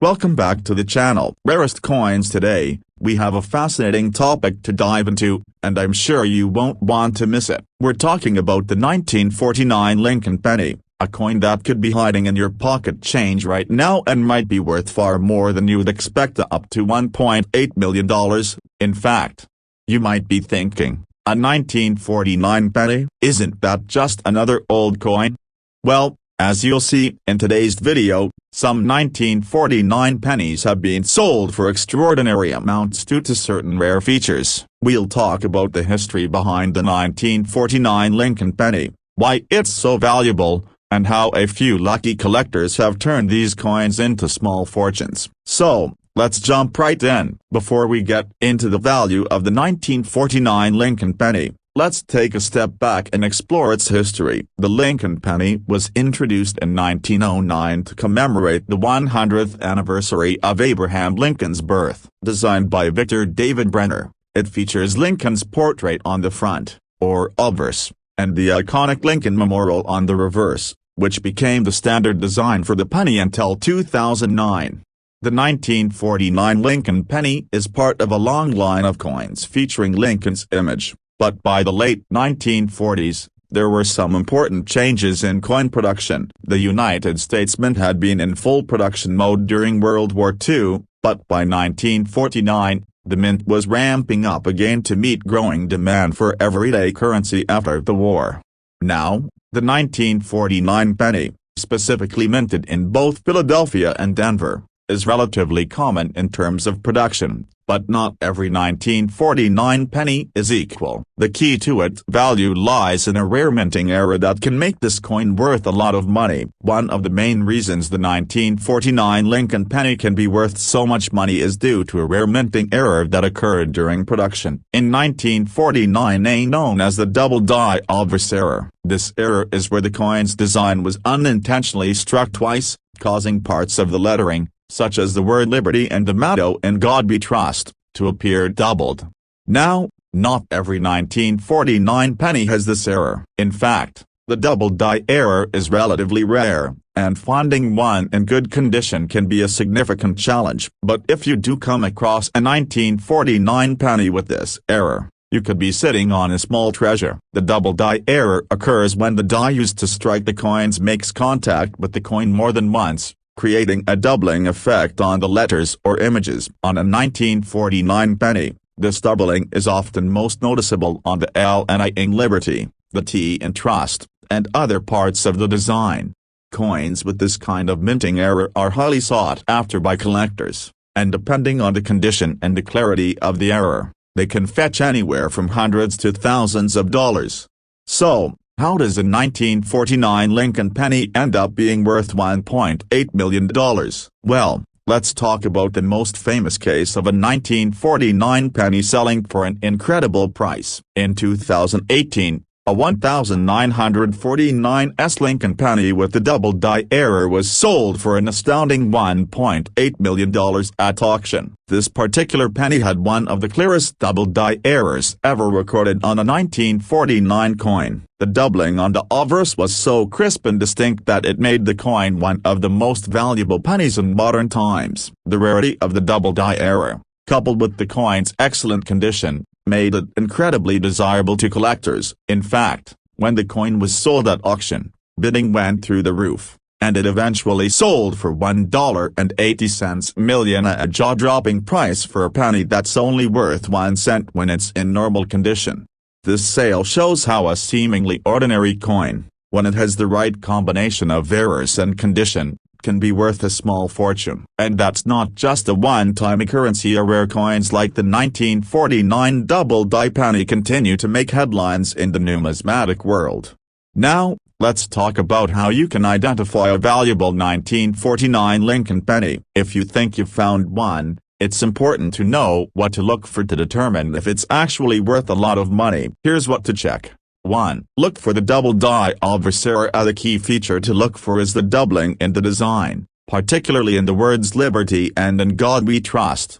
Welcome back to the channel. Rarest coins. Today, we have a fascinating topic to dive into, and I'm sure you won't want to miss it. We're talking about the 1949 Lincoln penny, a coin that could be hiding in your pocket change right now and might be worth far more than you would expect, up to $1.8 million. In fact, you might be thinking, a 1949 penny, isn't that just another old coin? Well, as you'll see in today's video, some 1949 pennies have been sold for extraordinary amounts due to certain rare features. We'll talk about the history behind the 1949 Lincoln penny, why it's so valuable, and how a few lucky collectors have turned these coins into small fortunes. So, let's jump right in. Before we get into the value of the 1949 Lincoln penny, let's take a step back and explore its history. The Lincoln penny was introduced in 1909 to commemorate the 100th anniversary of Abraham Lincoln's birth. Designed by Victor David Brenner, it features Lincoln's portrait on the front, or obverse, and the iconic Lincoln Memorial on the reverse, which became the standard design for the penny until 2009. The 1949 Lincoln penny is part of a long line of coins featuring Lincoln's image. But by the late 1940s, there were some important changes in coin production. The United States Mint had been in full production mode during World War II, but by 1949, the mint was ramping up again to meet growing demand for everyday currency after the war. Now, the 1949 penny, specifically minted in both Philadelphia and Denver, is relatively common in terms of production, but not every 1949 penny is equal. The key to its value lies in a rare minting error that can make this coin worth a lot of money. One of the main reasons the 1949 Lincoln penny can be worth so much money is due to a rare minting error that occurred during production. In 1949, known as the double die obverse error. This error is where the coin's design was unintentionally struck twice, causing parts of the lettering, such as the word liberty and the motto "In God We Trust," to appear doubled. Now, not every 1949 penny has this error. In fact, the double die error is relatively rare, and finding one in good condition can be a significant challenge. But if you do come across a 1949 penny with this error, you could be sitting on a small treasure. The double die error occurs when the die used to strike the coins makes contact with the coin more than once, creating a doubling effect on the letters or images. On a 1949 penny, this doubling is often most noticeable on the L and I in Liberty, the T in Trust, and other parts of the design. Coins with this kind of minting error are highly sought after by collectors, and depending on the condition and the clarity of the error, they can fetch anywhere from hundreds to thousands of dollars. So, how does a 1949 Lincoln penny end up being worth $1.8 million? Well, let's talk about the most famous case of a 1949 penny selling for an incredible price. In 2018, a 1949 Lincoln penny with the double die error was sold for an astounding $1.8 million at auction. This particular penny had one of the clearest double die errors ever recorded on a 1949 coin. The doubling on the obverse was so crisp and distinct that it made the coin one of the most valuable pennies in modern times. The rarity of the double die error, coupled with the coin's excellent condition, made it incredibly desirable to collectors. In fact, when the coin was sold at auction, bidding went through the roof, and it eventually sold for $1.80 million, a jaw-dropping price for a penny that's only worth 1 cent when it's in normal condition. This sale shows how a seemingly ordinary coin, when it has the right combination of errors and condition, can be worth a small fortune. And that's not just a one-time occurrence. Rare coins like the 1949 double die penny continue to make headlines in the numismatic world. Now, let's talk about how you can identify a valuable 1949 Lincoln penny. If you think you've found one, it's important to know what to look for to determine if it's actually worth a lot of money. Here's what to check. 1. Look for the double die obverse error. The key feature to look for is the doubling in the design, particularly in the words Liberty and In God We Trust.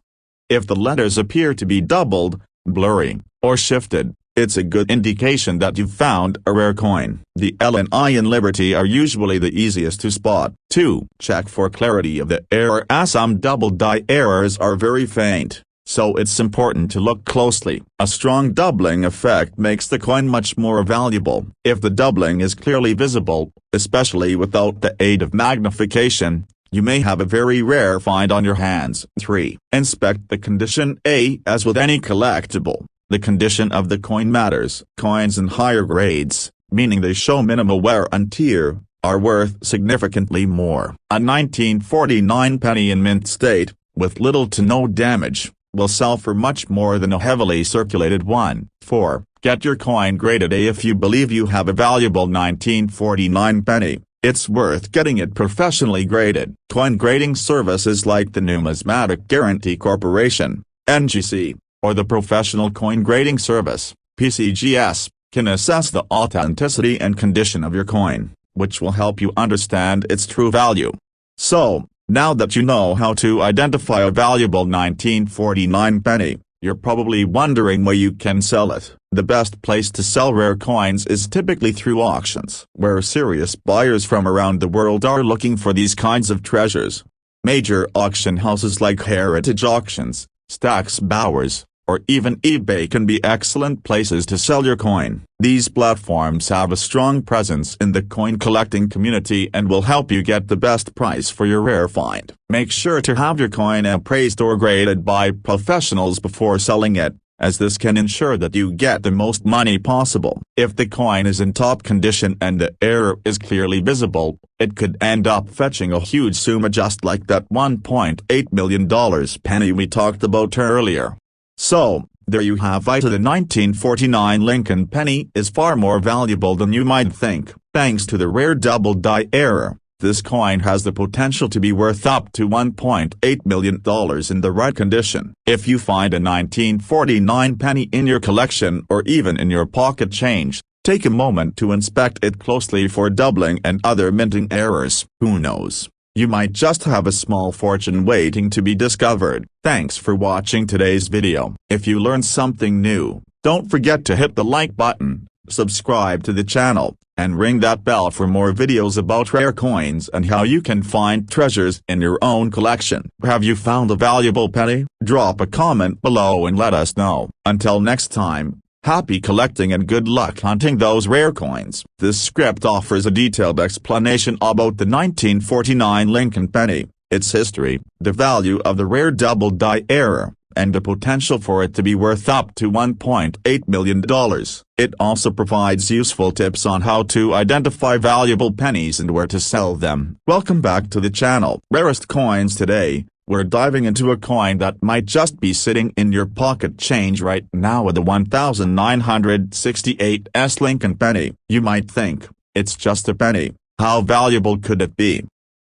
If the letters appear to be doubled, blurry, or shifted, It's a good indication that you've found a rare coin. The L and I in Liberty are usually the easiest to spot. 2. Check for clarity of the error, as some double die errors are very faint, so it's important to look closely. A strong doubling effect makes the coin much more valuable. If the doubling is clearly visible, especially without the aid of magnification, you may have a very rare find on your hands. 3. Inspect the condition. As with any collectible, the condition of the coin matters. Coins in higher grades, meaning they show minimal wear and tear, are worth significantly more. A 1949 penny in mint state, with little to no damage, will sell for much more than a heavily circulated one. 4. Get your coin graded A. If you believe you have a valuable 1949 penny, it's worth getting it professionally graded. Coin grading services like the Numismatic Guarantee Corporation, NGC, or the Professional Coin Grading Service, PCGS, can assess the authenticity and condition of your coin, which will help you understand its true value. So, now that you know how to identify a valuable 1949 penny, you're probably wondering where you can sell it. The best place to sell rare coins is typically through auctions, where serious buyers from around the world are looking for these kinds of treasures. Major auction houses like Heritage Auctions, Stax Bowers, or even eBay can be excellent places to sell your coin. These platforms have a strong presence in the coin collecting community and will help you get the best price for your rare find. Make sure to have your coin appraised or graded by professionals before selling it, as this can ensure that you get the most money possible. If the coin is in top condition and the error is clearly visible, it could end up fetching a huge sum, just like that $1.8 million penny we talked about earlier. So, there you have it. The 1949 Lincoln penny is far more valuable than you might think. Thanks to the rare double die error, this coin has the potential to be worth up to $1.8 million in the right condition. If you find a 1949 penny in your collection or even in your pocket change, take a moment to inspect it closely for doubling and other minting errors. Who knows? You might just have a small fortune waiting to be discovered. Thanks for watching today's video. If you learned something new, don't forget to hit the like button, subscribe to the channel, and ring that bell for more videos about rare coins and how you can find treasures in your own collection. Have you found a valuable penny? Drop a comment below and let us know. Until next time, happy collecting and good luck hunting those rare coins. This script offers a detailed explanation about the 1949 Lincoln penny, its history, the value of the rare double die error, and the potential for it to be worth up to $1.8 million. It also provides useful tips on how to identify valuable pennies and where to sell them. Welcome back to the channel. Rarest coins today. We're diving into a coin that might just be sitting in your pocket change right now with the 1968 Lincoln penny. You might think, it's just a penny, how valuable could it be?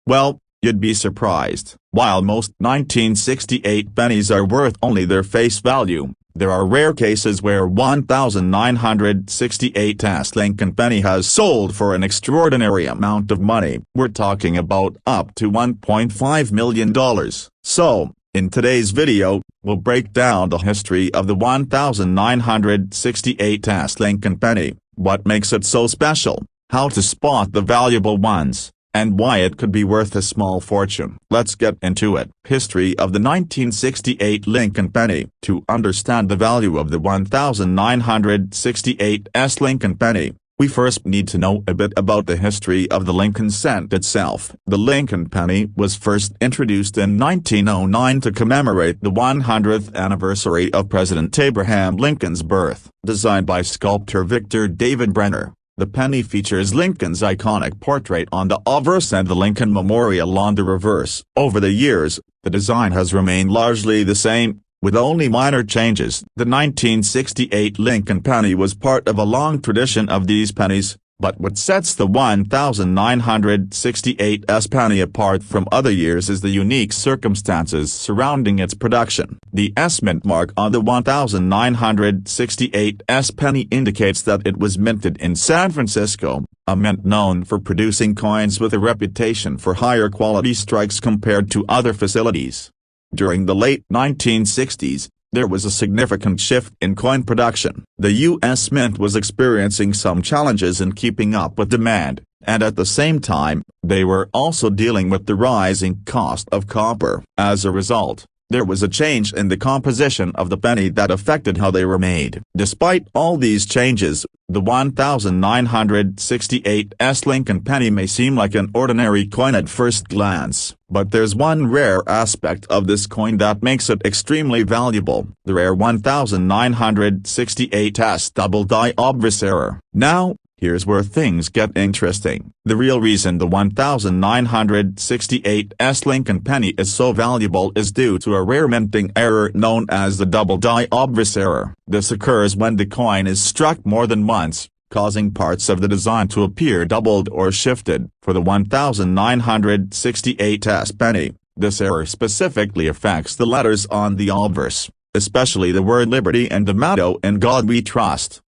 Well, you'd be surprised. While most 1968 pennies are worth only their face value, there are rare cases where 1968 Lincoln penny has sold for an extraordinary amount of money. We're talking about up to $1.5 million. So, in today's video, we'll break down the history of the 1968 Lincoln penny, what makes it so special, how to spot the valuable ones, and why it could be worth a small fortune. Let's get into it. History of the 1968 Lincoln penny. To understand the value of the 1968 Lincoln penny, we first need to know a bit about the history of the Lincoln cent itself. The Lincoln penny was first introduced in 1909 to commemorate the 100th anniversary of President Abraham Lincoln's birth. Designed by sculptor Victor David Brenner, the penny features Lincoln's iconic portrait on the obverse and the Lincoln Memorial on the reverse. Over the years, the design has remained largely the same, with only minor changes. The 1968 Lincoln penny was part of a long tradition of these pennies, but what sets the 1968 penny apart from other years is the unique circumstances surrounding its production. The S mint mark on the 1968 penny indicates that it was minted in San Francisco, a mint known for producing coins with a reputation for higher quality strikes compared to other facilities. During the late 1960s, there was a significant shift in coin production. The U.S. Mint was experiencing some challenges in keeping up with demand, and at the same time, they were also dealing with the rising cost of copper. As a result, there was a change in the composition of the penny that affected how they were made. Despite all these changes, the 1968 Lincoln penny may seem like an ordinary coin at first glance, but there's one rare aspect of this coin that makes it extremely valuable: the rare 1968 double die obverse error. Now, here's where things get interesting. The real reason the 1968 Lincoln penny is so valuable is due to a rare minting error known as the double die obverse error. This occurs when the coin is struck more than once, causing parts of the design to appear doubled or shifted. For the 1968 penny, this error specifically affects the letters on the obverse, especially the word liberty and the motto "In God We Trust."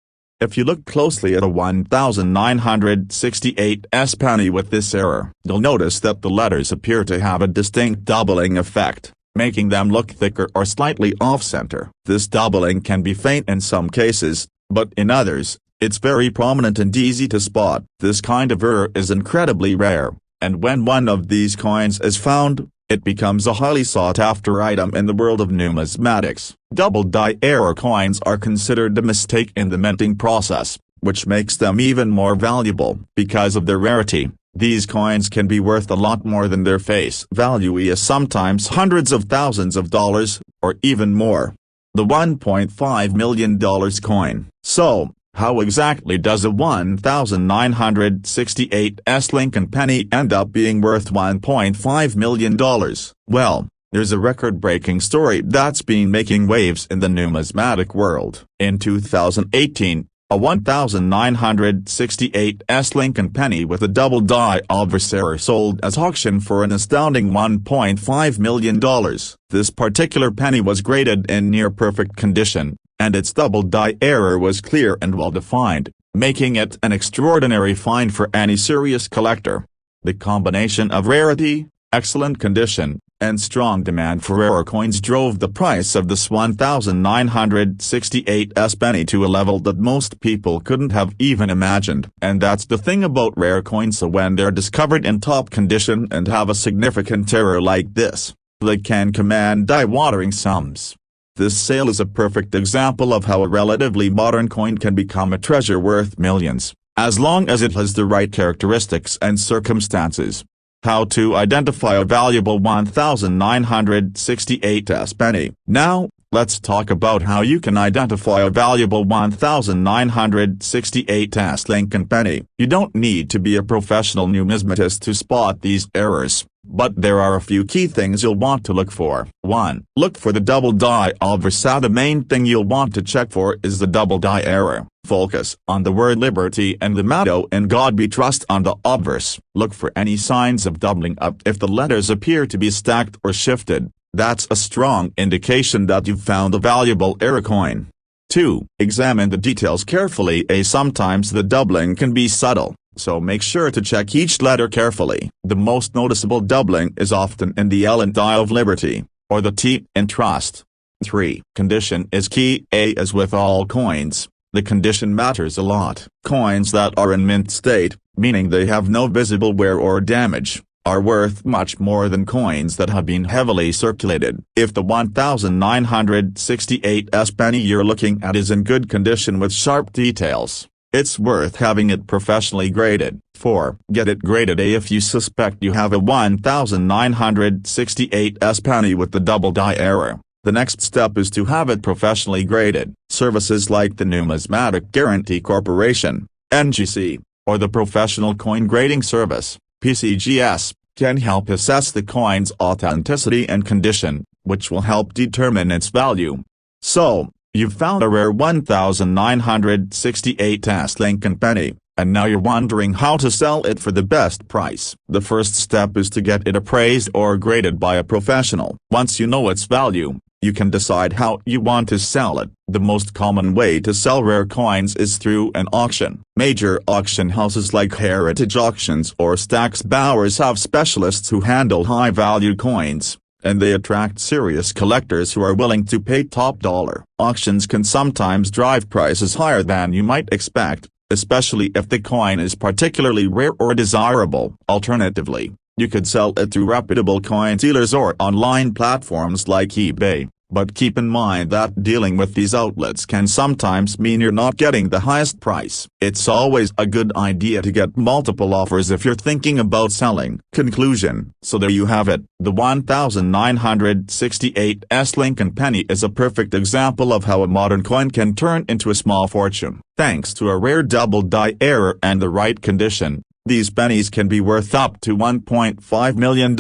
If you look closely at a 1968 penny with this error, you'll notice that the letters appear to have a distinct doubling effect, making them look thicker or slightly off-center. This doubling can be faint in some cases, but in others, it's very prominent and easy to spot. This kind of error is incredibly rare, and when one of these coins is found, it becomes a highly sought-after item in the world of numismatics. Double die error coins are considered a mistake in the minting process, which makes them even more valuable. Because of their rarity, these coins can be worth a lot more than their face value is, sometimes hundreds of thousands of dollars, or even more. The $1.5 million coin. So, how exactly does a 1968 Lincoln penny end up being worth $1.5 million? Well, there's a record-breaking story that's been making waves in the numismatic world. In 2018, a 1968 Lincoln penny with a double die obverse error sold at auction for an astounding $1.5 million. This particular penny was graded in near-perfect condition, and its double die error was clear and well-defined, making it an extraordinary find for any serious collector. The combination of rarity, excellent condition, and strong demand for rare coins drove the price of this 1968 penny to a level that most people couldn't have even imagined. And that's the thing about rare coins, so when they're discovered in top condition and have a significant error like this, they can command eye-watering sums. This sale is a perfect example of how a relatively modern coin can become a treasure worth millions, as long as it has the right characteristics and circumstances. How to identify a valuable 1968 penny. Now, let's talk about how you can identify a valuable 1968 Lincoln penny. You don't need to be a professional numismatist to spot these errors, but there are a few key things you'll want to look for. 1. Look for the double die obverse. The main thing you'll want to check for is the double die error. Focus on the word liberty and the motto "In God We Trust" on the obverse. Look for any signs of doubling up. If the letters appear to be stacked or shifted, that's a strong indication that you've found a valuable error coin. 2. Examine the details carefully. Sometimes the doubling can be subtle, so make sure to check each letter carefully. The most noticeable doubling is often in the L and I of liberty, or the T in trust. 3. Condition is key. As with all coins, the condition matters a lot. Coins that are in mint state, meaning they have no visible wear or damage, are worth much more than coins that have been heavily circulated. If the 1968 penny you're looking at is in good condition with sharp details, it's worth having it professionally graded. 4. Get it graded if you suspect you have a 1968 penny with the double die error. The next step is to have it professionally graded. Services like the Numismatic Guarantee Corporation, NGC, or the Professional Coin Grading Service, PCGS, can help assess the coin's authenticity and condition, which will help determine its value. So, you've found a rare 1968 Lincoln penny, and now you're wondering how to sell it for the best price. The first step is to get it appraised or graded by a professional. Once you know its value, you can decide how you want to sell it. The most common way to sell rare coins is through an auction. Major auction houses like Heritage Auctions or Stack's Bowers have specialists who handle high-value coins, and they attract serious collectors who are willing to pay top dollar. Auctions can sometimes drive prices higher than you might expect, especially if the coin is particularly rare or desirable. Alternatively, you could sell it to reputable coin dealers or online platforms like eBay. But keep in mind that dealing with these outlets can sometimes mean you're not getting the highest price. It's always a good idea to get multiple offers if you're thinking about selling. Conclusion. So there you have it. The 1968 Lincoln penny is a perfect example of how a modern coin can turn into a small fortune. Thanks to a rare double die error and the right condition, these pennies can be worth up to $1.5 million.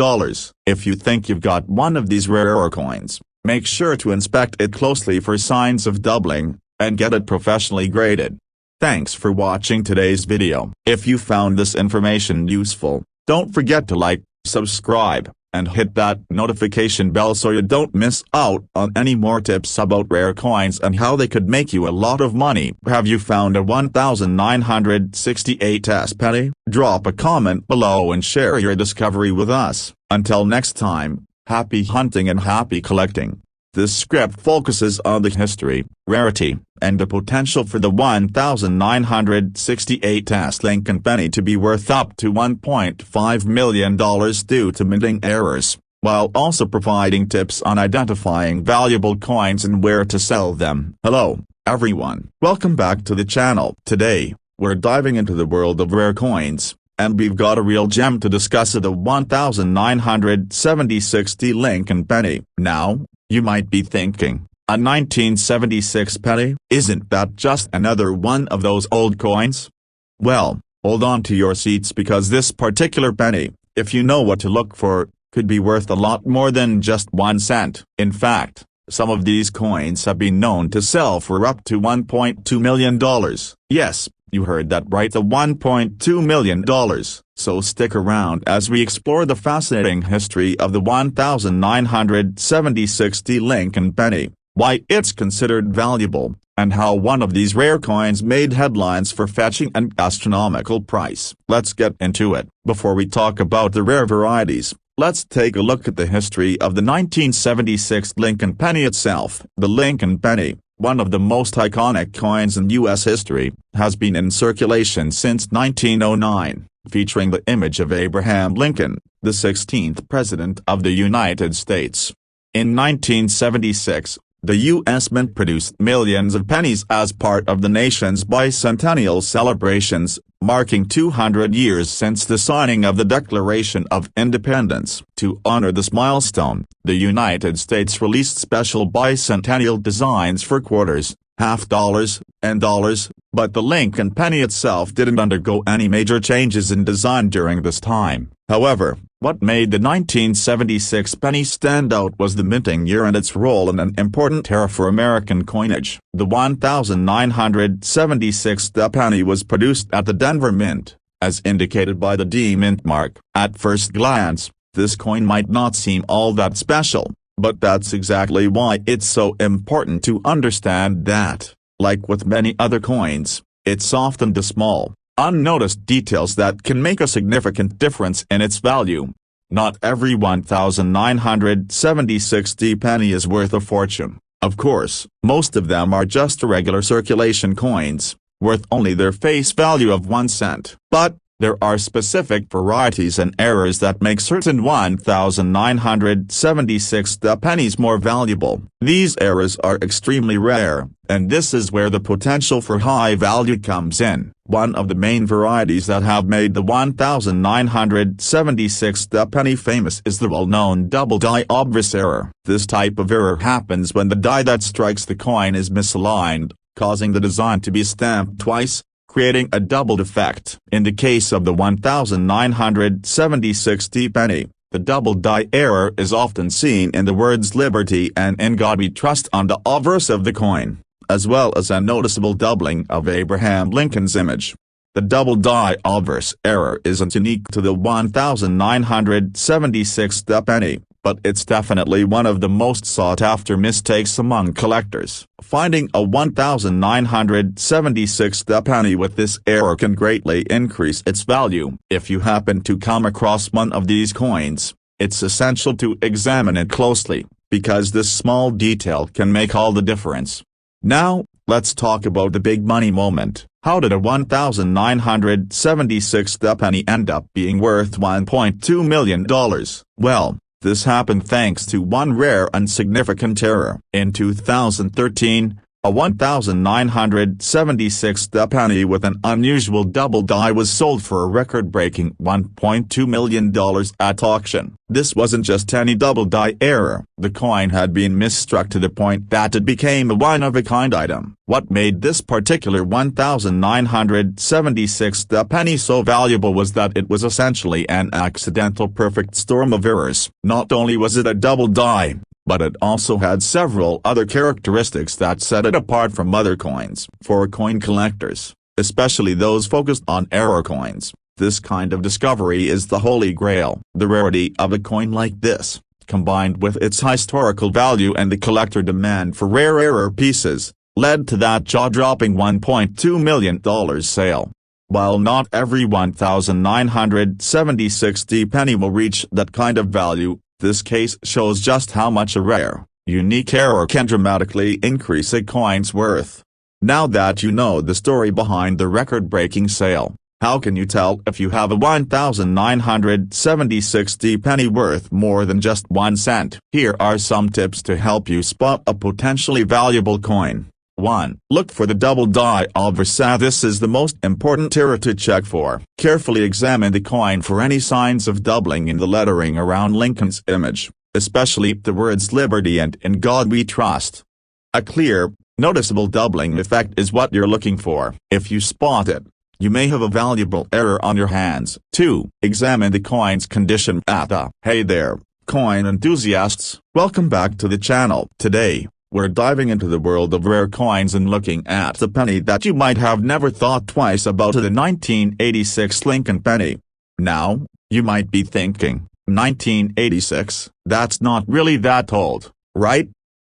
If you think you've got one of these rarer coins, make sure to inspect it closely for signs of doubling, and get it professionally graded. Thanks for watching today's video. If you found this information useful, don't forget to like, subscribe, and hit that notification bell so you don't miss out on any more tips about rare coins and how they could make you a lot of money. Have you found a 1968 penny? Drop a comment below and share your discovery with us. Until next time, happy hunting and happy collecting. This script focuses on the history, rarity, and the potential for the 1968 Lincoln penny to be worth up to $1.5 million due to minting errors, while also providing tips on identifying valuable coins and where to sell them. Hello, everyone. Welcome back to the channel. Today, we're diving into the world of rare coins, and we've got a real gem to discuss: the 1976 Lincoln penny. Now, you might be thinking, a 1976 penny? Isn't that just another one of those old coins? Well, hold on to your seats, because this particular penny, if you know what to look for, could be worth a lot more than just 1 cent. In fact, some of these coins have been known to sell for up to $1.2 million. Yes, you heard that right, the $1.2 million. So stick around as we explore the fascinating history of the 1976 Lincoln penny, why it's considered valuable, and how one of these rare coins made headlines for fetching an astronomical price. Let's get into it. Before we talk about the rare varieties, let's take a look at the history of the 1976 Lincoln penny itself. The Lincoln penny, one of the most iconic coins in U.S. history, has been in circulation since 1909, featuring the image of Abraham Lincoln, the 16th President of the United States. In 1976, the U.S. Mint produced millions of pennies as part of the nation's bicentennial celebrations, marking 200 years since the signing of the Declaration of Independence. To honor this milestone, the United States released special bicentennial designs for quarters, half dollars, and dollars, but the Lincoln penny itself didn't undergo any major changes in design during this time. However, what made the 1976 penny stand out was the minting year and its role in an important era for American coinage. The 1976 penny was produced at the Denver Mint, as indicated by the D Mint mark. At first glance, this coin might not seem all that special, but that's exactly why it's so important to understand that, like with many other coins, it's often the small, unnoticed details that can make a significant difference in its value. Not every 1976 penny is worth a fortune. Of course, most of them are just regular circulation coins, worth only their face value of 1 cent. But there are specific varieties and errors that make certain 1976 pennies more valuable. These errors are extremely rare, and this is where the potential for high value comes in. One of the main varieties that have made the 1976 penny famous is the well-known double die obverse error. This type of error happens when the die that strikes the coin is misaligned, causing the design to be stamped twice, creating a doubled effect. In the case of the 1976 penny, the double die error is often seen in the words "Liberty" and "In God We Trust" on the obverse of the coin, as well as a noticeable doubling of Abraham Lincoln's image. The double die obverse error isn't unique to the 1976 penny, but it's definitely one of the most sought-after mistakes among collectors. Finding a 1976 penny with this error can greatly increase its value. If you happen to come across one of these coins, It's essential to examine it closely, because this small detail can make all the difference. Now, let's talk about the big money moment. How did a 1976 penny end up being worth $1.2 million? Well, this happened thanks to one rare and significant error. In 2013, a 1976 penny with an unusual double die was sold for a record-breaking $1.2 million at auction. This wasn't just any double die error. The coin had been misstruck to the point that it became a one-of-a-kind item. What made this particular 1976 penny so valuable was that it was essentially an accidental perfect storm of errors. Not only was it a double die, but it also had several other characteristics that set it apart from other coins. For coin collectors, especially those focused on error coins, this kind of discovery is the holy grail. The rarity of a coin like this, combined with its historical value and the collector demand for rare error pieces, led to that jaw-dropping $1.2 million sale. While not every 1976 penny will reach that kind of value, this case shows just how much a rare, unique error can dramatically increase a coin's worth. Now that you know the story behind the record-breaking sale, how can you tell if you have a 1976 penny worth more than just 1 cent? Here are some tips to help you spot a potentially valuable coin. 1. Look for the double die obverse. This is the most important error to check for. Carefully examine the coin for any signs of doubling in the lettering around Lincoln's image, especially the words Liberty and In God We Trust. A clear, noticeable doubling effect is what you're looking for. If you spot it, you may have a valuable error on your hands. 2. Examine the coin's condition. Hey there, coin enthusiasts, welcome back to the channel. Today, we're diving into the world of rare coins and looking at the penny that you might have never thought twice about, the 1986 Lincoln penny. Now, you might be thinking, 1986, that's not really that old, right?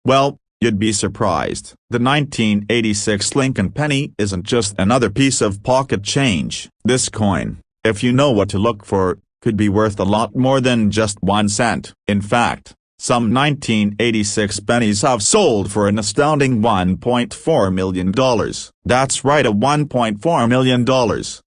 Well, you'd be surprised. The 1986 Lincoln penny isn't just another piece of pocket change. This coin, if you know what to look for, could be worth a lot more than just 1 cent. In fact, some 1986 pennies have sold for an astounding $1.4 million. That's right, a $1.4 million.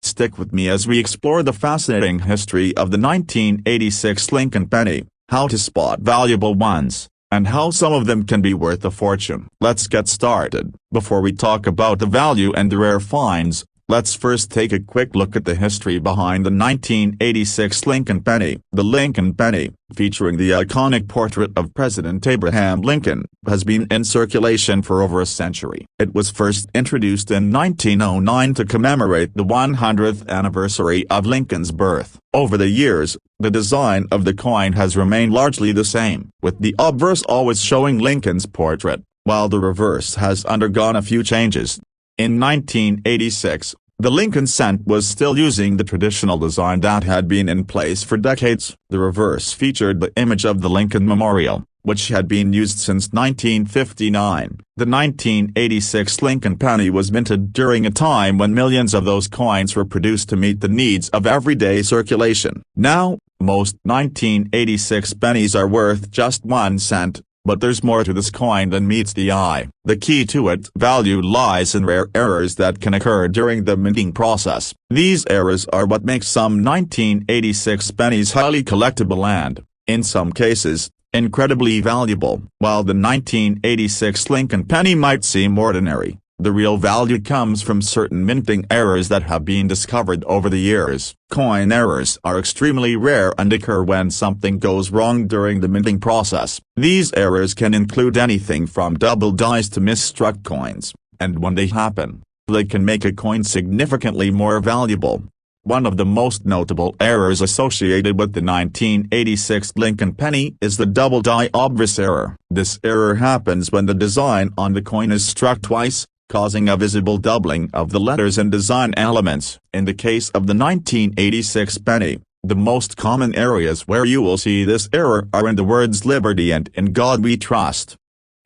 Stick with me as we explore the fascinating history of the 1986 Lincoln penny, how to spot valuable ones, and how some of them can be worth a fortune. Let's get started. Before we talk about the value and the rare finds, let's first take a quick look at the history behind the 1986 Lincoln penny. The Lincoln penny, featuring the iconic portrait of President Abraham Lincoln, has been in circulation for over a century. It was first introduced in 1909 to commemorate the 100th anniversary of Lincoln's birth. Over the years, the design of the coin has remained largely the same, with the obverse always showing Lincoln's portrait, while the reverse has undergone a few changes. In 1986, the Lincoln cent was still using the traditional design that had been in place for decades. The reverse featured the image of the Lincoln Memorial, which had been used since 1959. The 1986 Lincoln penny was minted during a time when millions of those coins were produced to meet the needs of everyday circulation. Now, most 1986 pennies are worth just 1 cent. But there's more to this coin than meets the eye. The key to its value lies in rare errors that can occur during the minting process. These errors are what make some 1986 pennies highly collectible and, in some cases, incredibly valuable. While the 1986 Lincoln penny might seem ordinary, the real value comes from certain minting errors that have been discovered over the years. Coin errors are extremely rare and occur when something goes wrong during the minting process. These errors can include anything from double dies to misstruck coins, and when they happen, they can make a coin significantly more valuable. One of the most notable errors associated with the 1986 Lincoln penny is the double die obverse error. This error happens when the design on the coin is struck twice, causing a visible doubling of the letters and design elements. In the case of the 1986 penny, the most common areas where you will see this error are in the words Liberty and In God We Trust.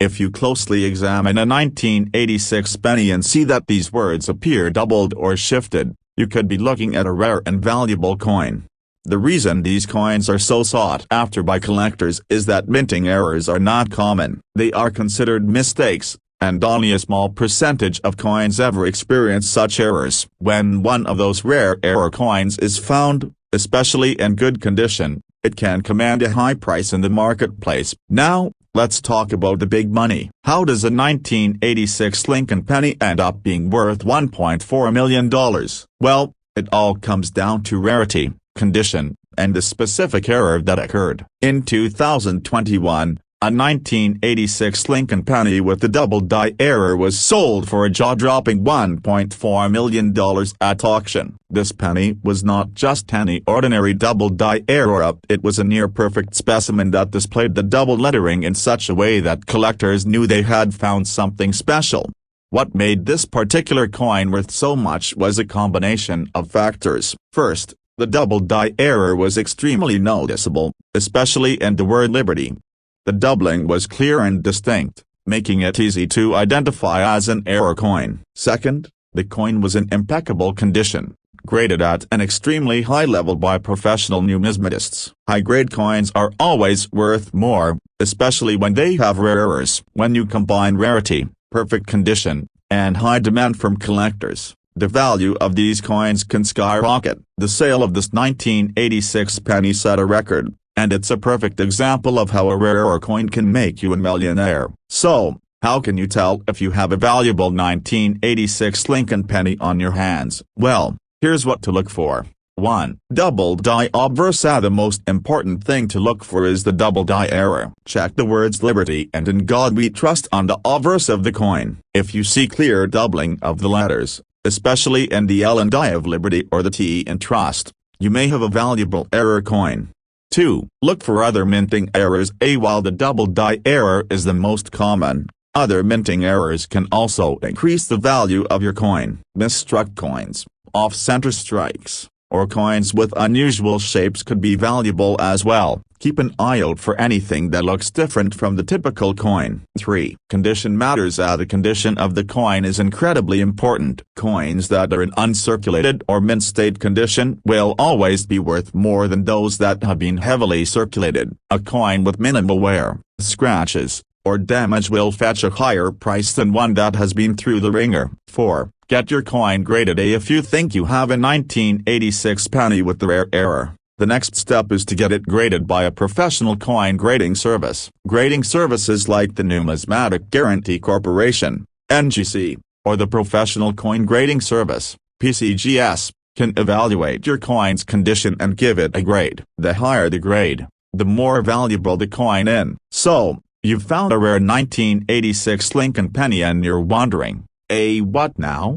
If you closely examine a 1986 penny and see that these words appear doubled or shifted, you could be looking at a rare and valuable coin. The reason these coins are so sought after by collectors is that minting errors are not common. They are considered mistakes, and only a small percentage of coins ever experience such errors. When one of those rare error coins is found, especially in good condition, it can command a high price in the marketplace. Now, let's talk about the big money. How does a 1986 Lincoln penny end up being worth $1.4 million? Well, it all comes down to rarity, condition, and the specific error that occurred. In 2021, a 1986 Lincoln penny with the double die error was sold for a jaw-dropping $1.4 million at auction. This penny was not just any ordinary double die error, it was a near-perfect specimen that displayed the double lettering in such a way that collectors knew they had found something special. What made this particular coin worth so much was a combination of factors. First, the double die error was extremely noticeable, especially in the word Liberty. The doubling was clear and distinct, making it easy to identify as an error coin. Second, the coin was in impeccable condition, graded at an extremely high level by professional numismatists. High-grade coins are always worth more, especially when they have rare errors. When you combine rarity, perfect condition, and high demand from collectors, the value of these coins can skyrocket. The sale of this 1986 penny set a record, and it's a perfect example of how a rare coin can make you a millionaire. So, how can you tell if you have a valuable 1986 Lincoln penny on your hands? Well, here's what to look for. 1. Double die obverse. The most important thing to look for is the double die error. Check the words Liberty and In God We Trust on the obverse of the coin. If you see clear doubling of the letters, especially in the L and I of Liberty or the T in Trust, you may have a valuable error coin. 2. Look for other minting errors. While the double die error is the most common, other minting errors can also increase the value of your coin. Misstruck coins, off-center strikes, or coins with unusual shapes could be valuable as well. Keep an eye out for anything that looks different from the typical coin. 3. Condition matters. The condition of the coin is incredibly important. Coins that are in uncirculated or mint state condition will always be worth more than those that have been heavily circulated. A coin with minimal wear, scratches, or damage will fetch a higher price than one that has been through the ringer. 4. Get your coin graded. If you think you have a 1986 penny with the rare error, the next step is to get it graded by a professional coin grading service. Grading services like the Numismatic Guarantee Corporation, NGC, or the Professional Coin Grading Service, PCGS, can evaluate your coin's condition and give it a grade. The higher the grade, the more valuable the coin is. So, you've found a rare 1986 Lincoln penny and you're wondering, what now?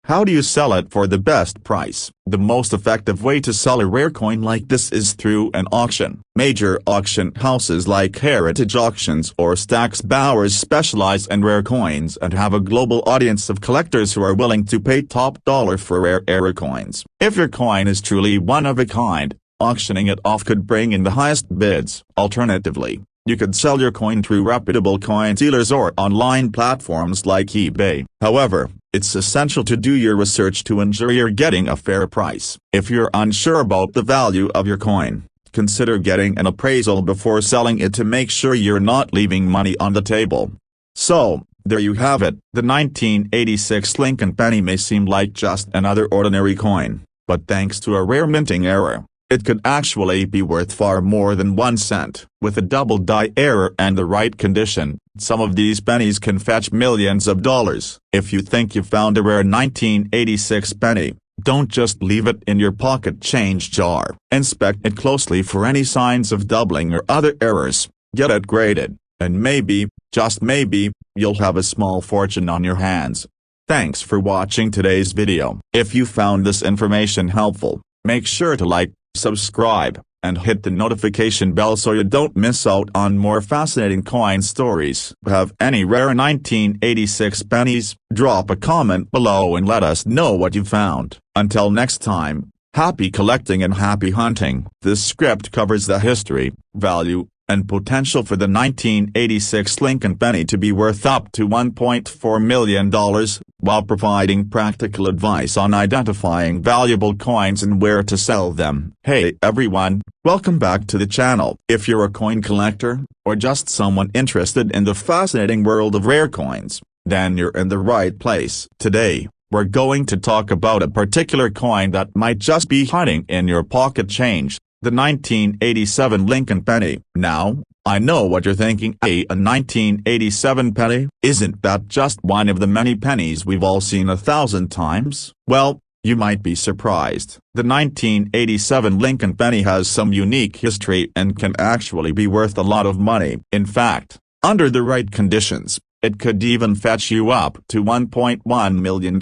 How do you sell it for the best price? The most effective way to sell a rare coin like this is through an auction. Major auction houses like Heritage Auctions or Stack's Bowers specialize in rare coins and have a global audience of collectors who are willing to pay top dollar for rare error coins. If your coin is truly one of a kind, auctioning it off could bring in the highest bids. Alternatively, you could sell your coin through reputable coin dealers or online platforms like eBay. However, it's essential to do your research to ensure you're getting a fair price. If you're unsure about the value of your coin, consider getting an appraisal before selling it to make sure you're not leaving money on the table. So, there you have it. The 1986 Lincoln penny may seem like just another ordinary coin, but thanks to a rare minting error, it could actually be worth far more than 1 cent. With a double die error and the right condition, some of these pennies can fetch millions of dollars. If you think you found a rare 1986 penny, don't just leave it in your pocket change jar. Inspect it closely for any signs of doubling or other errors, get it graded, and maybe, just maybe, you'll have a small fortune on your hands. Thanks for watching today's video. If you found this information helpful, make sure to like, subscribe, and hit the notification bell so you don't miss out on more fascinating coin stories. Have any rare 1986 pennies? Drop a comment below and let us know what you found. Until next time, happy collecting and happy hunting. This script covers the history, value, and potential for the 1986 Lincoln penny to be worth up to $1.4 million, while providing practical advice on identifying valuable coins and where to sell them. Hey everyone, welcome back to the channel. If you're a coin collector, or just someone interested in the fascinating world of rare coins, then you're in the right place. Today, we're going to talk about a particular coin that might just be hiding in your pocket change. The 1987 Lincoln penny. Now, I know what you're thinking. A 1987 penny? Isn't that just one of the many pennies we've all seen 1,000 times? Well, you might be surprised. The 1987 Lincoln penny has some unique history and can actually be worth a lot of money. In fact, under the right conditions, it could even fetch you up to $1.1 million.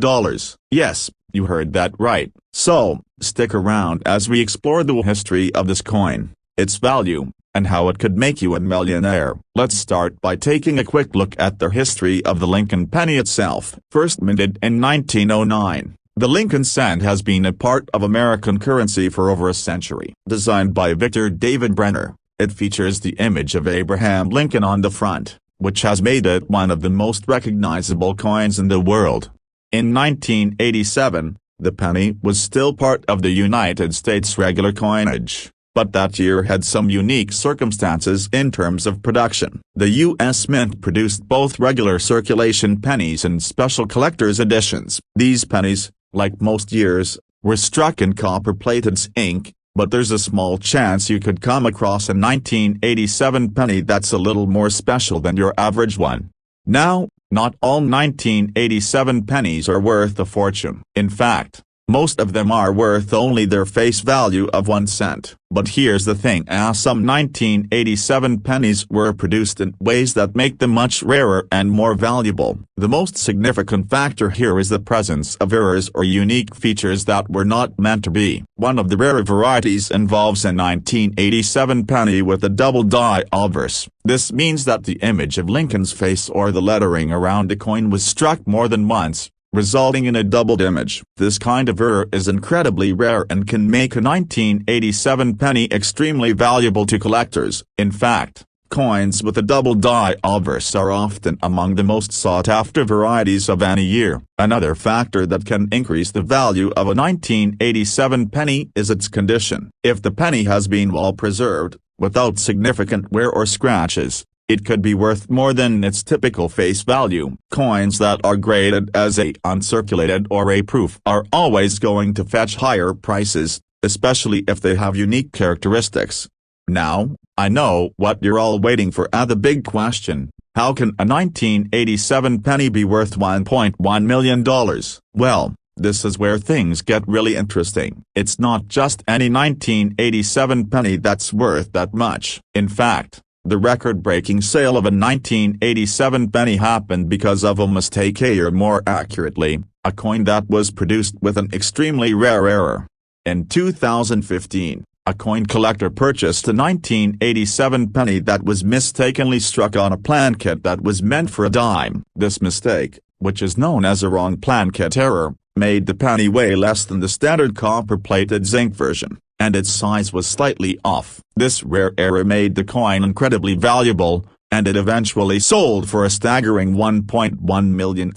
Yes, you heard that right. So, stick around as we explore the history of this coin, its value, and how it could make you a millionaire. Let's start by taking a quick look at the history of the Lincoln penny itself. First minted in 1909, the Lincoln cent has been a part of American currency for over a century. Designed by Victor David Brenner, it features the image of Abraham Lincoln on the front, which has made it one of the most recognizable coins in the world. In 1987, the penny was still part of the United States regular coinage, but that year had some unique circumstances in terms of production. The U.S. Mint produced both regular circulation pennies and special collector's editions. These pennies, like most years, were struck in copper-plated ink, but there's a small chance you could come across a 1987 penny that's a little more special than your average one. Now, not all 1987 pennies are worth a fortune. In fact, most of them are worth only their face value of 1 cent. But here's the thing, some 1987 pennies were produced in ways that make them much rarer and more valuable. The most significant factor here is the presence of errors or unique features that were not meant to be. One of the rare varieties involves a 1987 penny with a double die obverse. This means that the image of Lincoln's face or the lettering around the coin was struck more than once, resulting in a doubled image. This kind of error is incredibly rare and can make a 1987 penny extremely valuable to collectors. In fact, coins with a double die obverse are often among the most sought-after varieties of any year. Another factor that can increase the value of a 1987 penny is its condition. If the penny has been well preserved, without significant wear or scratches, it could be worth more than its typical face value. Coins that are graded as A uncirculated or A proof are always going to fetch higher prices, especially if they have unique characteristics. Now, I know what you're all waiting for, the big question: how can a 1987 penny be worth $1.1 million? Well, this is where things get really interesting. It's not just any 1987 penny that's worth that much. In fact, the record-breaking sale of a 1987 penny happened because of a mistake, or more accurately, a coin that was produced with an extremely rare error. In 2015, a coin collector purchased a 1987 penny that was mistakenly struck on a plankett that was meant for a dime. This mistake, which is known as a wrong plankett error, made the penny weigh less than the standard copper-plated zinc version, and its size was slightly off. This rare error made the coin incredibly valuable, and it eventually sold for a staggering $1.1 million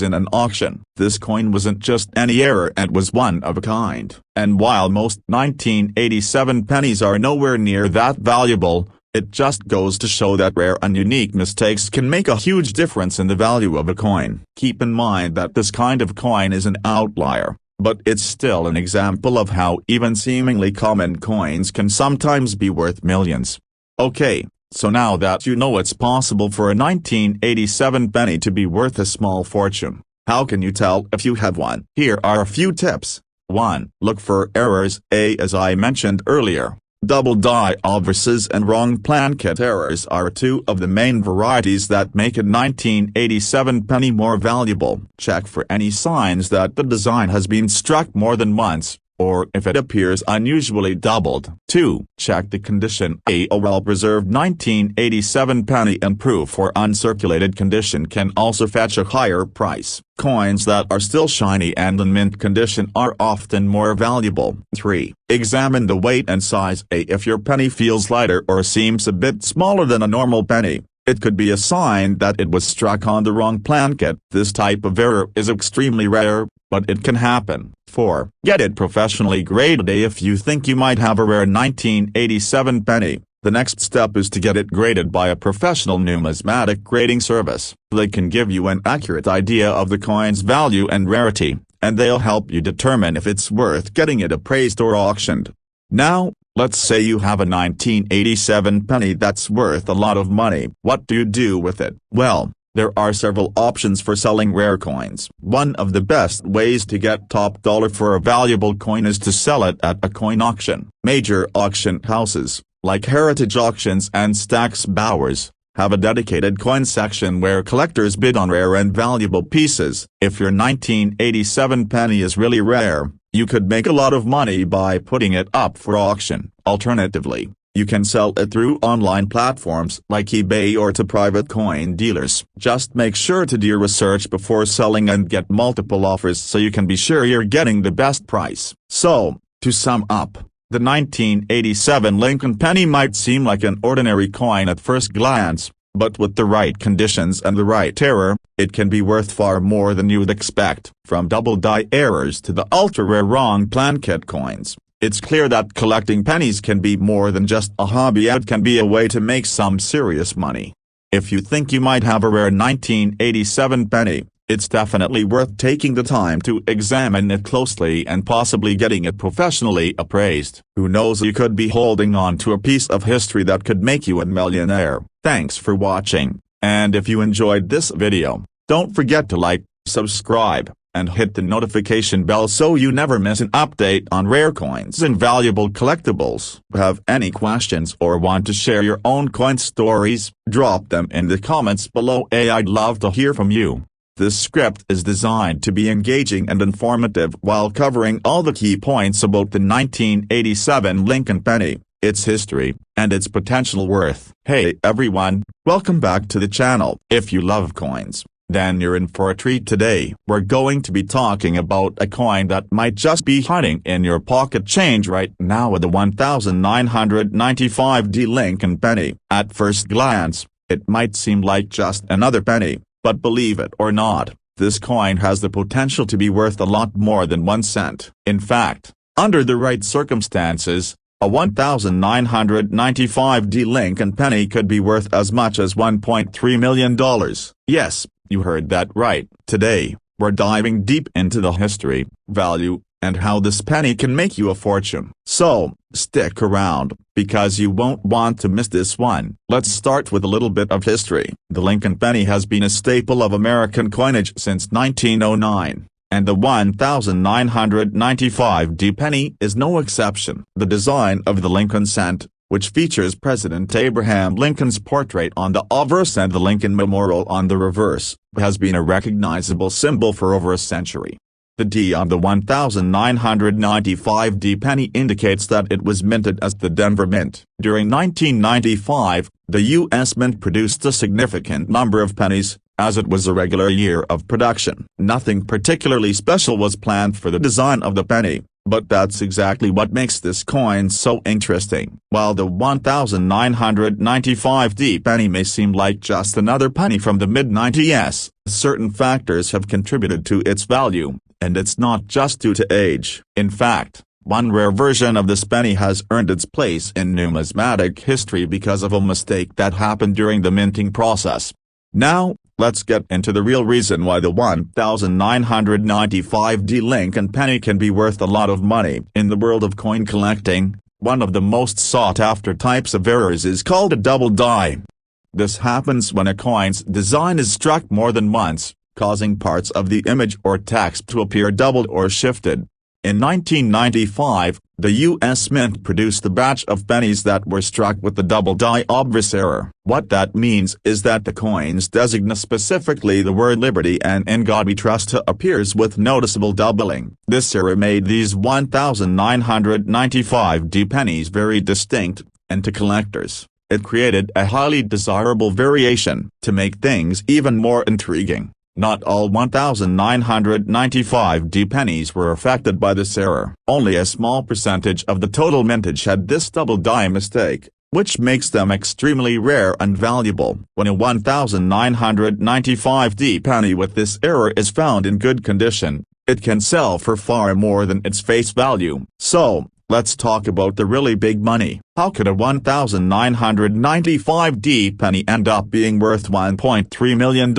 in an auction. This coin wasn't just any error, it was one of a kind. And while most 1987 pennies are nowhere near that valuable, it just goes to show that rare and unique mistakes can make a huge difference in the value of a coin. Keep in mind that this kind of coin is an outlier, but it's still an example of how even seemingly common coins can sometimes be worth millions. Okay, so now that you know it's possible for a 1987 penny to be worth a small fortune, how can you tell if you have one? Here are a few tips. 1. Look for errors. As I mentioned earlier, double die obverses and wrong plankett errors are two of the main varieties that make a 1987 penny more valuable. Check for any signs that the design has been struck more than once, or if it appears unusually doubled. 2. Check the condition. A well-preserved 1987 penny in proof or uncirculated condition can also fetch a higher price. Coins that are still shiny and in mint condition are often more valuable. 3. Examine the weight and size. If your penny feels lighter or seems a bit smaller than a normal penny, it could be a sign that it was struck on the wrong plankett. This type of error is extremely rare, but it can happen. 4. Get it professionally graded. If you think you might have a rare 1987 penny, the next step is to get it graded by a professional numismatic grading service. They can give you an accurate idea of the coin's value and rarity, and they'll help you determine if it's worth getting it appraised or auctioned. Now, let's say you have a 1987 penny that's worth a lot of money. What do you do with it? Well, there are several options for selling rare coins. One of the best ways to get top dollar for a valuable coin is to sell it at a coin auction. Major auction houses, like Heritage Auctions and Stack's Bowers, have a dedicated coin section where collectors bid on rare and valuable pieces. If your 1987 penny is really rare, you could make a lot of money by putting it up for auction. Alternatively, you can sell it through online platforms like eBay or to private coin dealers. Just make sure to do your research before selling and get multiple offers so you can be sure you're getting the best price. So, to sum up, the 1987 Lincoln penny might seem like an ordinary coin at first glance, but with the right conditions and the right error, it can be worth far more than you'd expect. From double die errors to the ultra-rare wrong plankett coins, it's clear that collecting pennies can be more than just a hobby. It can be a way to make some serious money. If you think you might have a rare 1987 penny, it's definitely worth taking the time to examine it closely and possibly getting it professionally appraised. Who knows, you could be holding on to a piece of history that could make you a millionaire. Thanks for watching, and if you enjoyed this video, don't forget to like, subscribe, and hit the notification bell so you never miss an update on rare coins and valuable collectibles. Have any questions or want to share your own coin stories? Drop them in the comments below. I'd love to hear from you. This script is designed to be engaging and informative while covering all the key points about the 1987 Lincoln penny, its history, and its potential worth. Hey everyone, welcome back to the channel. If you love coins, then you're in for a treat today. We're going to be talking about a coin that might just be hiding in your pocket change right now, the 1995 Lincoln penny. At first glance, it might seem like just another penny, but believe it or not, this coin has the potential to be worth a lot more than 1 cent. In fact, under the right circumstances, a 1995 Lincoln penny could be worth as much as $1.3 million. Yes, you heard that right. Today, we're diving deep into the history, value, and how this penny can make you a fortune. So, stick around, because you won't want to miss this one. Let's start with a little bit of history. The Lincoln penny has been a staple of American coinage since 1909. And the 1995 penny is no exception. The design of the Lincoln cent, which features President Abraham Lincoln's portrait on the obverse and the Lincoln Memorial on the reverse, has been a recognizable symbol for over a century. The D on the 1995 penny indicates that it was minted as the Denver Mint. During 1995, the U.S. Mint produced a significant number of pennies, as it was a regular year of production. Nothing particularly special was planned for the design of the penny, but that's exactly what makes this coin so interesting. While the 1995 penny may seem like just another penny from the mid-90s, certain factors have contributed to its value, and it's not just due to age. In fact, one rare version of this penny has earned its place in numismatic history because of a mistake that happened during the minting process. Now, let's get into the real reason why the 1995 Lincoln penny can be worth a lot of money. In the world of coin collecting, one of the most sought-after types of errors is called a double die. This happens when a coin's design is struck more than once, causing parts of the image or text to appear doubled or shifted. In 1995, the U.S. Mint produced a batch of pennies that were struck with the double die obverse error. What that means is that the coins designate specifically the word liberty and in God we trust appears with noticeable doubling. This error made these 1995D pennies very distinct, and to collectors, it created a highly desirable variation. To make things even more intriguing, not all 1995D pennies were affected by this error. Only a small percentage of the total mintage had this double die mistake, which makes them extremely rare and valuable. When a 1995D penny with this error is found in good condition, it can sell for far more than its face value. So, let's talk about the really big money. How could a 1995D penny end up being worth $1.3 million?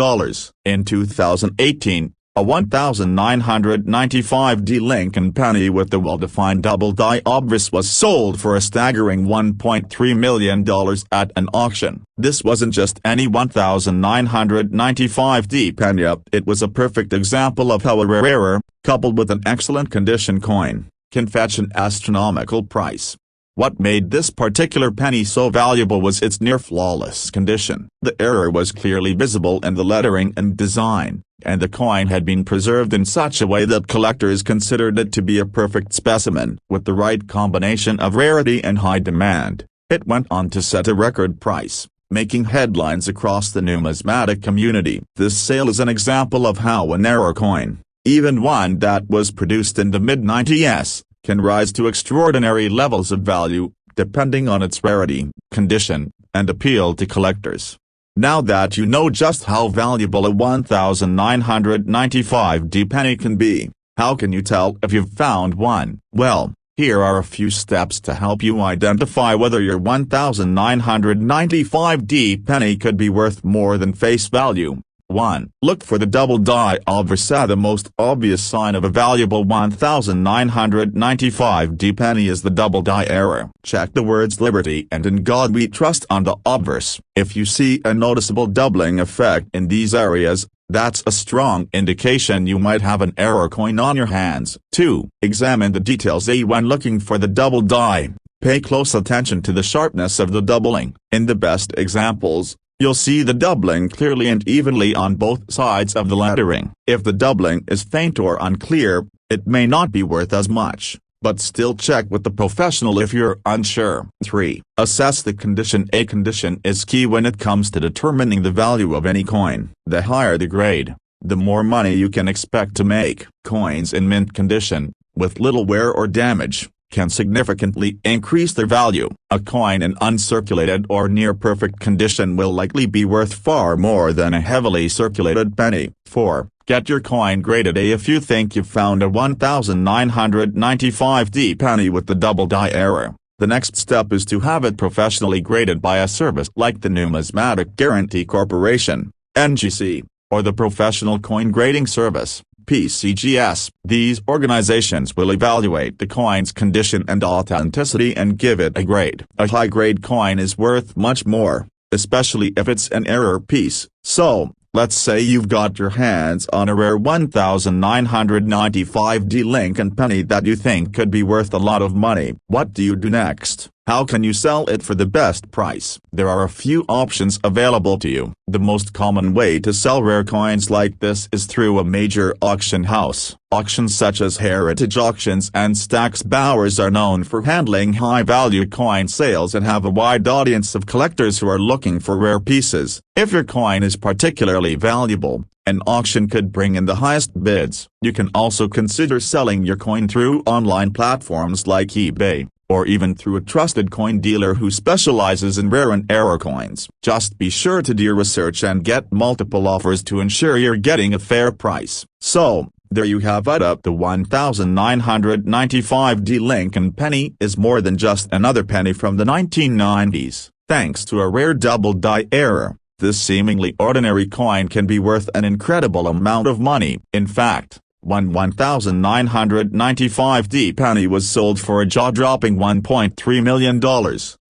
In 2018, a 1995D Lincoln penny with the well-defined double die obverse was sold for a staggering $1.3 million at an auction. This wasn't just any 1995D penny, it was a perfect example of how a rare error, coupled with an excellent condition coin, can fetch an astronomical price. What made this particular penny so valuable was its near-flawless condition. The error was clearly visible in the lettering and design, and the coin had been preserved in such a way that collectors considered it to be a perfect specimen. With the right combination of rarity and high demand, it went on to set a record price, making headlines across the numismatic community. This sale is an example of how an error coin, even one that was produced in the mid-90s, can rise to extraordinary levels of value, depending on its rarity, condition, and appeal to collectors. Now that you know just how valuable a 1995D penny can be, how can you tell if you've found one? Well, here are a few steps to help you identify whether your 1995D penny could be worth more than face value. 1. Look for the double die obverse. The most obvious sign of a valuable 1995D penny is the double die error. Check the words liberty and in God we trust on the obverse. If you see a noticeable doubling effect in these areas, that's a strong indication you might have an error coin on your hands. 2. Examine the details. When looking for the double die, pay close attention to the sharpness of the doubling. In the best examples, you'll see the doubling clearly and evenly on both sides of the lettering. If the doubling is faint or unclear, it may not be worth as much, but still check with the professional if you're unsure. 3. Assess the condition. A condition is key when it comes to determining the value of any coin. The higher the grade, the more money you can expect to make. Coins in mint condition, with little wear or damage, can significantly increase their value. A coin in uncirculated or near-perfect condition will likely be worth far more than a heavily circulated penny. 4. Get your coin graded. If you think you've found a 1995D penny with the double die error, the next step is to have it professionally graded by a service like the Numismatic Guarantee Corporation, NGC, or the Professional Coin Grading Service, PCGS. These organizations will evaluate the coin's condition and authenticity and give it a grade. A high-grade coin is worth much more, especially if it's an error piece. So, let's say you've got your hands on a rare 1995D Lincoln penny that you think could be worth a lot of money. What do you do next? How can you sell it for the best price? There are a few options available to you. The most common way to sell rare coins like this is through a major auction house. Auctions such as Heritage Auctions and Stack's Bowers are known for handling high-value coin sales and have a wide audience of collectors who are looking for rare pieces. If your coin is particularly valuable, an auction could bring in the highest bids. You can also consider selling your coin through online platforms like eBay, or even through a trusted coin dealer who specializes in rare and error coins. Just be sure to do your research and get multiple offers to ensure you're getting a fair price. So, there you have it. The 1995D Lincoln penny is more than just another penny from the 1990s. Thanks to a rare double die error, this seemingly ordinary coin can be worth an incredible amount of money. In fact, one 1995D penny was sold for a jaw-dropping $1.3 million.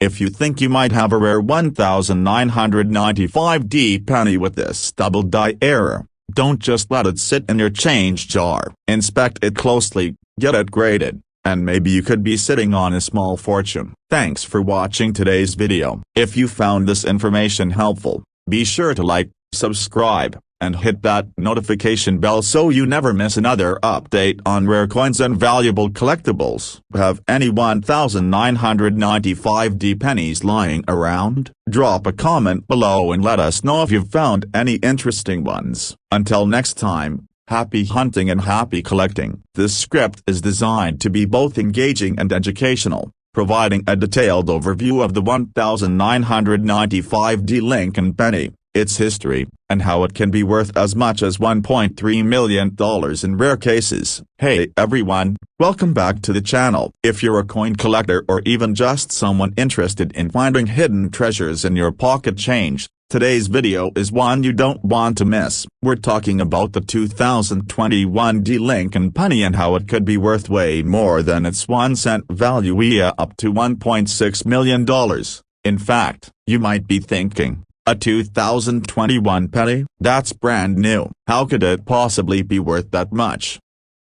If you think you might have a rare 1995D penny with this double die error, don't just let it sit in your change jar. Inspect it closely, Get it graded, and maybe you could be sitting on a small fortune. Thanks for watching today's video. If you found this information helpful, be sure to like, subscribe, and hit that notification bell so you never miss another update on rare coins and valuable collectibles. Have any 1995D pennies lying around? Drop a comment below and let us know if you've found any interesting ones. Until next time, happy hunting and happy collecting. This script is designed to be both engaging and educational, providing a detailed overview of the 1995D Lincoln penny, its history, and how it can be worth as much as $1.3 million in rare cases. Hey everyone, welcome back to the channel. If you're a coin collector or even just someone interested in finding hidden treasures in your pocket change, today's video is one you don't want to miss. We're talking about the 2021D Lincoln penny and how it could be worth way more than its 1-cent value, up to $1.6 million. In fact, you might be thinking, a 2021 penny? That's brand new. How could it possibly be worth that much?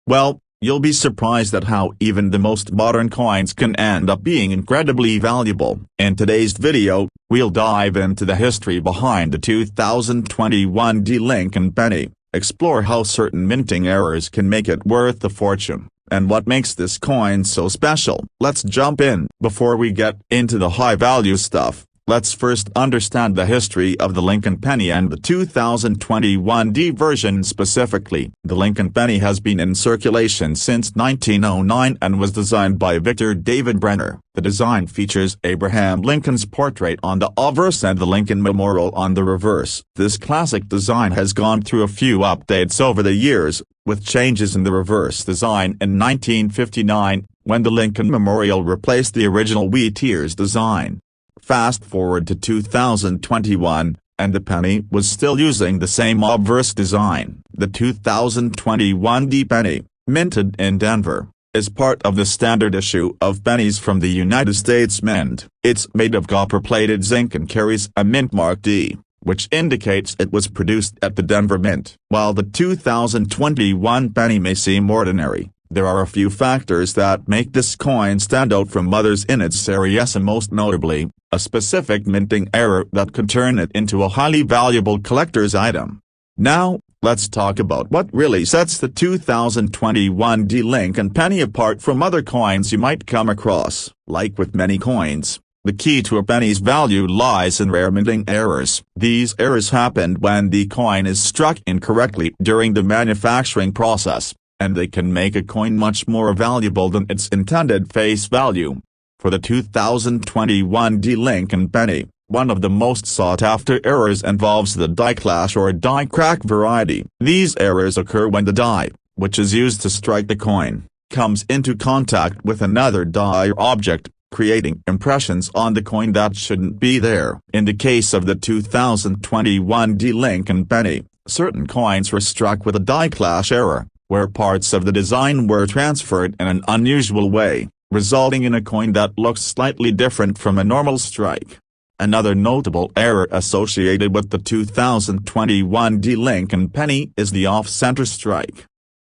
Well, you'll be surprised at how even the most modern coins can end up being incredibly valuable. In today's video, we'll dive into the history behind the 2021D Lincoln penny, explore how certain minting errors can make it worth a fortune, and what makes this coin so special. Let's jump in. Before we get into the high-value stuff, let's first understand the history of the Lincoln penny and the 2021D version specifically. The Lincoln penny has been in circulation since 1909 and was designed by Victor David Brenner. The design features Abraham Lincoln's portrait on the obverse and the Lincoln Memorial on the reverse. This classic design has gone through a few updates over the years, with changes in the reverse design in 1959, when the Lincoln Memorial replaced the original Wheatears design. Fast forward to 2021, and the penny was still using the same obverse design. The 2021D penny, minted in Denver, is part of the standard issue of pennies from the United States Mint. It's made of copper-plated zinc and carries a mint mark D, which indicates it was produced at the Denver Mint. While the 2021 penny may seem ordinary, there are a few factors that make this coin stand out from others in its series, and most notably, a specific minting error that could turn it into a highly valuable collector's item. Now, let's talk about what really sets the 2021D Lincoln penny apart from other coins you might come across. Like with many coins, the key to a penny's value lies in rare minting errors. These errors happened when the coin is struck incorrectly during the manufacturing process, and they can make a coin much more valuable than its intended face value. For the 2021D Lincoln penny, one of the most sought-after errors involves the die clash or die crack variety. These errors occur when the die, which is used to strike the coin, comes into contact with another die or object, creating impressions on the coin that shouldn't be there. In the case of the 2021D Lincoln penny, certain coins were struck with a die clash error, where parts of the design were transferred in an unusual way, resulting in a coin that looks slightly different from a normal strike. Another notable error associated with the 2021D Lincoln penny is the off-center strike.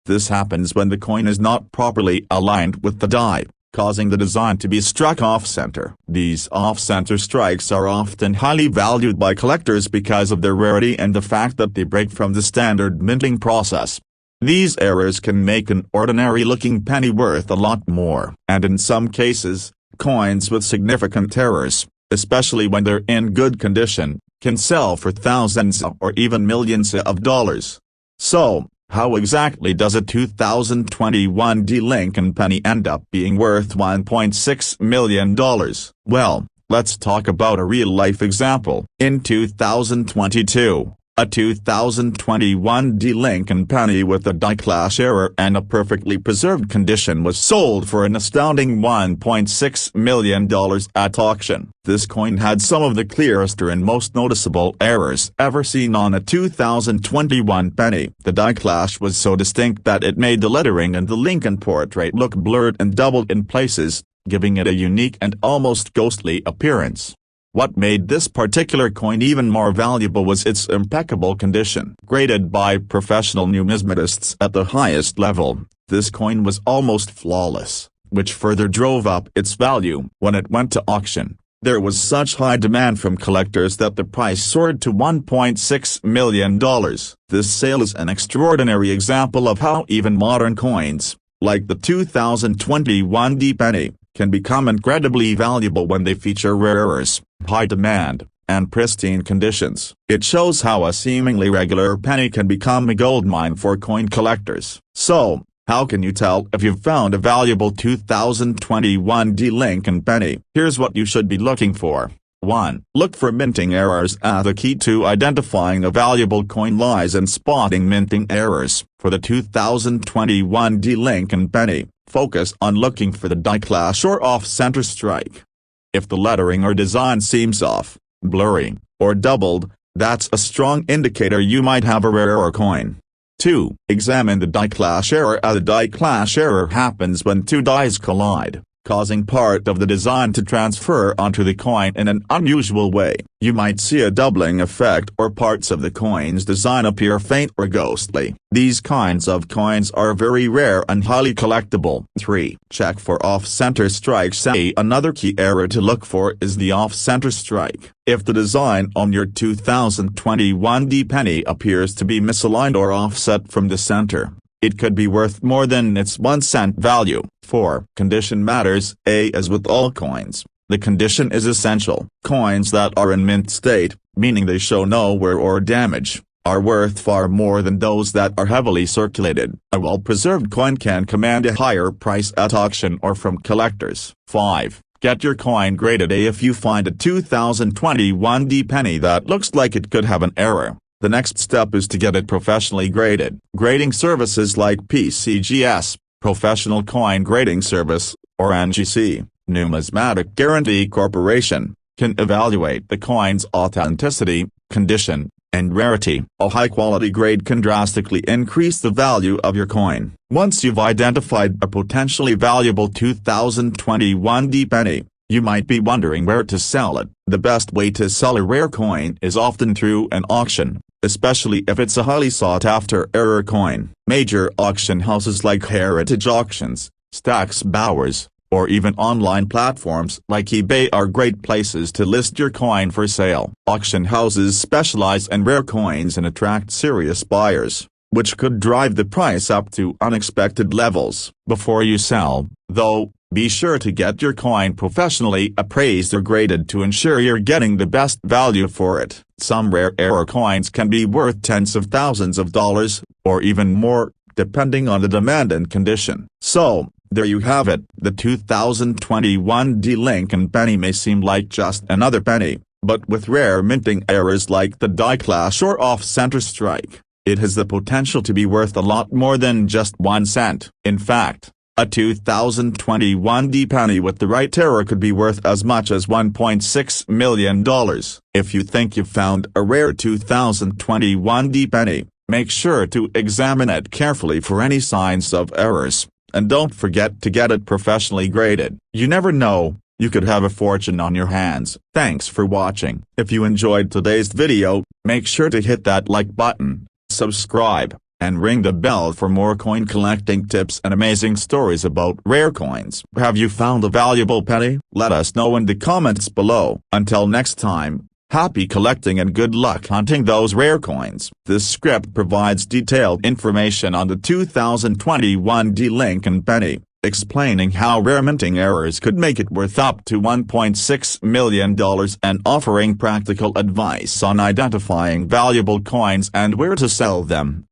This happens when the coin is not properly aligned with the die, causing the design to be struck off-center. These off-center strikes are often highly valued by collectors because of their rarity and the fact that they break from the standard minting process. These errors can make an ordinary-looking penny worth a lot more. And in some cases, coins with significant errors, especially when they're in good condition, can sell for thousands or even millions of dollars. So, how exactly does a 2021D Lincoln penny end up being worth $1.6 million? Well, let's talk about a real-life example. In 2022, a 2021D Lincoln penny with a die clash error and a perfectly preserved condition was sold for an astounding $1.6 million at auction. This coin had some of the clearest and most noticeable errors ever seen on a 2021 penny. The die clash was so distinct that it made the lettering and the Lincoln portrait look blurred and doubled in places, giving it a unique and almost ghostly appearance. What made this particular coin even more valuable was its impeccable condition. Graded by professional numismatists at the highest level, This coin was almost flawless, which further drove up its value. When it went to auction, there was such high demand from collectors that the price soared to $1.6 million. This sale is an extraordinary example of how even modern coins, like the 2021 penny, can become incredibly valuable when they feature rare earths, high demand, and pristine conditions. It shows how a seemingly regular penny can become a goldmine for coin collectors. So, how can you tell if you've found a valuable 2021 Lincoln penny? Here's what you should be looking for. 1. Look for minting errors. The key to identifying a valuable coin lies in spotting minting errors. For the 2021 Lincoln penny, focus on looking for the die clash or off-center strike. If the lettering or design seems off, blurry, or doubled, that's a strong indicator you might have a rare coin. 2. Examine the die clash error. The die clash error happens when two dies collide, causing part of the design to transfer onto the coin in an unusual way. You might see a doubling effect or parts of the coin's design appear faint or ghostly. These kinds of coins are very rare and highly collectible. 3. Check for off-center strikes. Another key error to look for is the off-center strike. If the design on your 2021 penny appears to be misaligned or offset from the center, it could be worth more than its 1 cent value. 4. Condition matters. As with all coins, the condition is essential. Coins that are in mint state, meaning they show no wear or damage, are worth far more than those that are heavily circulated. A well-preserved coin can command a higher price at auction or from collectors. 5. Get your coin graded. If you find a 2021 penny that looks like it could have an error, the next step is to get it professionally graded. Grading services like PCGS, Professional Coin Grading Service, or NGC, Numismatic Guarantee Corporation, can evaluate the coin's authenticity, condition, and rarity. A high-quality grade can drastically increase the value of your coin. Once you've identified a potentially valuable 2021 penny, you might be wondering where to sell it. The best way to sell a rare coin is often through an auction, especially if it's a highly sought-after rare coin. Major auction houses like Heritage Auctions, Stax Bowers, or even online platforms like eBay are great places to list your coin for sale. Auction houses specialize in rare coins and attract serious buyers, which could drive the price up to unexpected levels. Before you sell, though, be sure to get your coin professionally appraised or graded to ensure you're getting the best value for it. Some rare coins can be worth tens of thousands of dollars, or even more, depending on the demand and condition. So, there you have it. The 2021 Lincoln penny may seem like just another penny, but with rare minting errors like the die clash or off-center strike, it has the potential to be worth a lot more than just 1 cent. In fact, a 2021 penny with the right error could be worth as much as $1.6 million. If you think you've found a rare 2021 penny, make sure to examine it carefully for any signs of errors, and don't forget to get it professionally graded. You never know, you could have a fortune on your hands. Thanks for watching. If you enjoyed today's video, make sure to hit that like button, subscribe, and ring the bell for more coin collecting tips and amazing stories about rare coins. Have you found a valuable penny? Let us know in the comments below. Until next time, happy collecting and good luck hunting those rare coins. This script provides detailed information on the 2021 Lincoln penny, explaining how rare minting errors could make it worth up to $1.6 million and offering practical advice on identifying valuable coins and where to sell them.